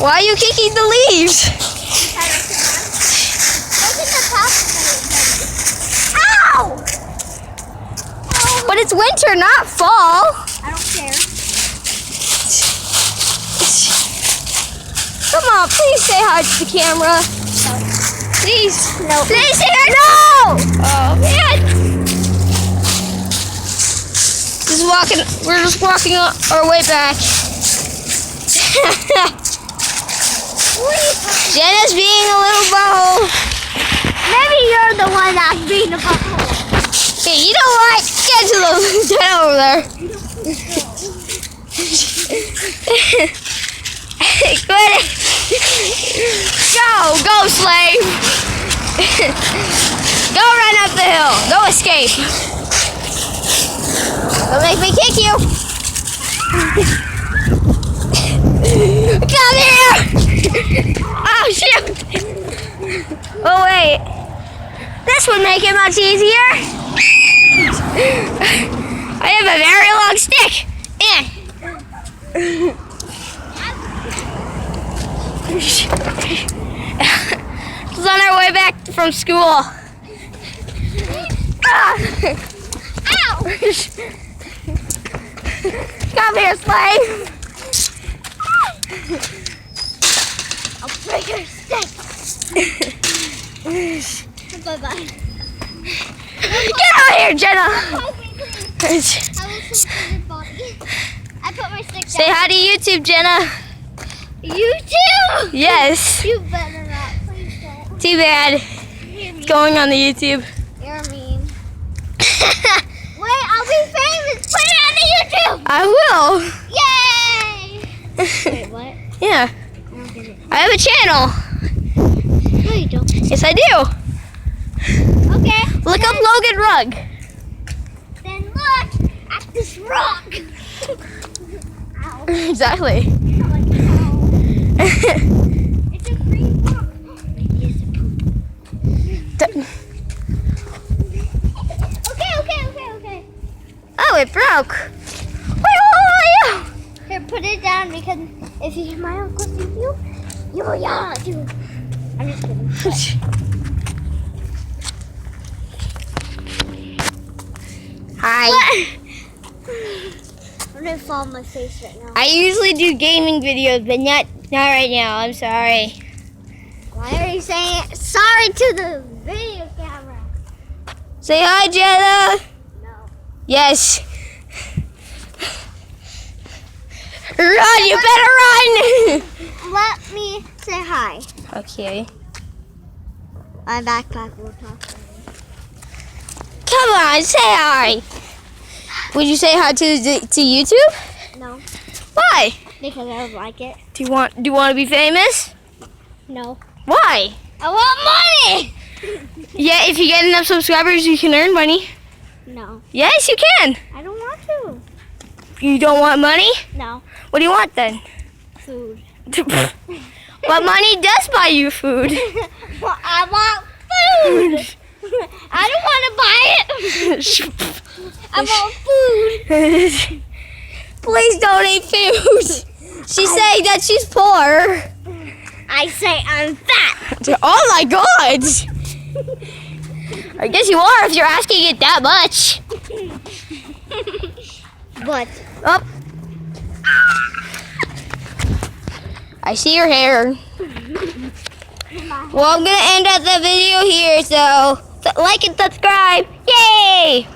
Why are you kicking the leaves? Ow! But it's winter, not fall. I don't care. Come on, please say hi to the camera. No. Please. No. Please say hi. No! Oh, man. We're just walking our way back. Jenna's being a little butthole. Maybe you're the one that's being a butthole. Hey, you know what? Get to the Jenna over there. Quit it. Go, slave. Go run up the hill. Go escape. Don't make me kick you. Come here. Oh, shoot. Oh, wait. This would make it much easier. I have a very long stick. It's on our way back from school. Ow! Come here, slave. I'll break your stick. Bye-bye. Get out here, Jenna. I was so body. I put my stick down. Say hi to YouTube, Jenna. You too? Yes. You better not. Please don't. Too bad. You're mean. It's going on the YouTube. You're mean. Wait, I'll be famous. Put it on the YouTube. I will. Yay! Wait, what? Yeah. I don't get it. I have a channel. No, you don't. Yes, I do. Okay. Look up Logan Rugg. Then look at this rock. Ow. Exactly. Like, ow. It's a green rock. Maybe it's a poop. Okay. Oh, it broke. Wait, what? Here, put it down because if you my uncle sees you, you will yell at you. I'm just kidding. Hi. I'm gonna fall on my face right now. I usually do gaming videos, but not right now. I'm sorry. Why are you saying sorry to the video camera? Say hi, Jenna. No. Yes. Run, you better run. Let me say hi. Okay. My backpack will talk. Come on, say hi. Would you say hi to YouTube? No, Why? because I don't like it. Do you want to be famous? No. Why? I want money! Yeah, if you get enough subscribers, you can earn money. No, Yes, you can. I don't want to. You don't want money? No. What do you want then? Food. Well, money does buy you food. Well, I want food! I don't want to buy it! I want food! Please donate food. She's saying that she's poor. I say I'm fat! Oh my god! I guess you are if you're asking it that much. But Oh. I see your hair. Well, I'm gonna end up the video here, so like and subscribe. Yay!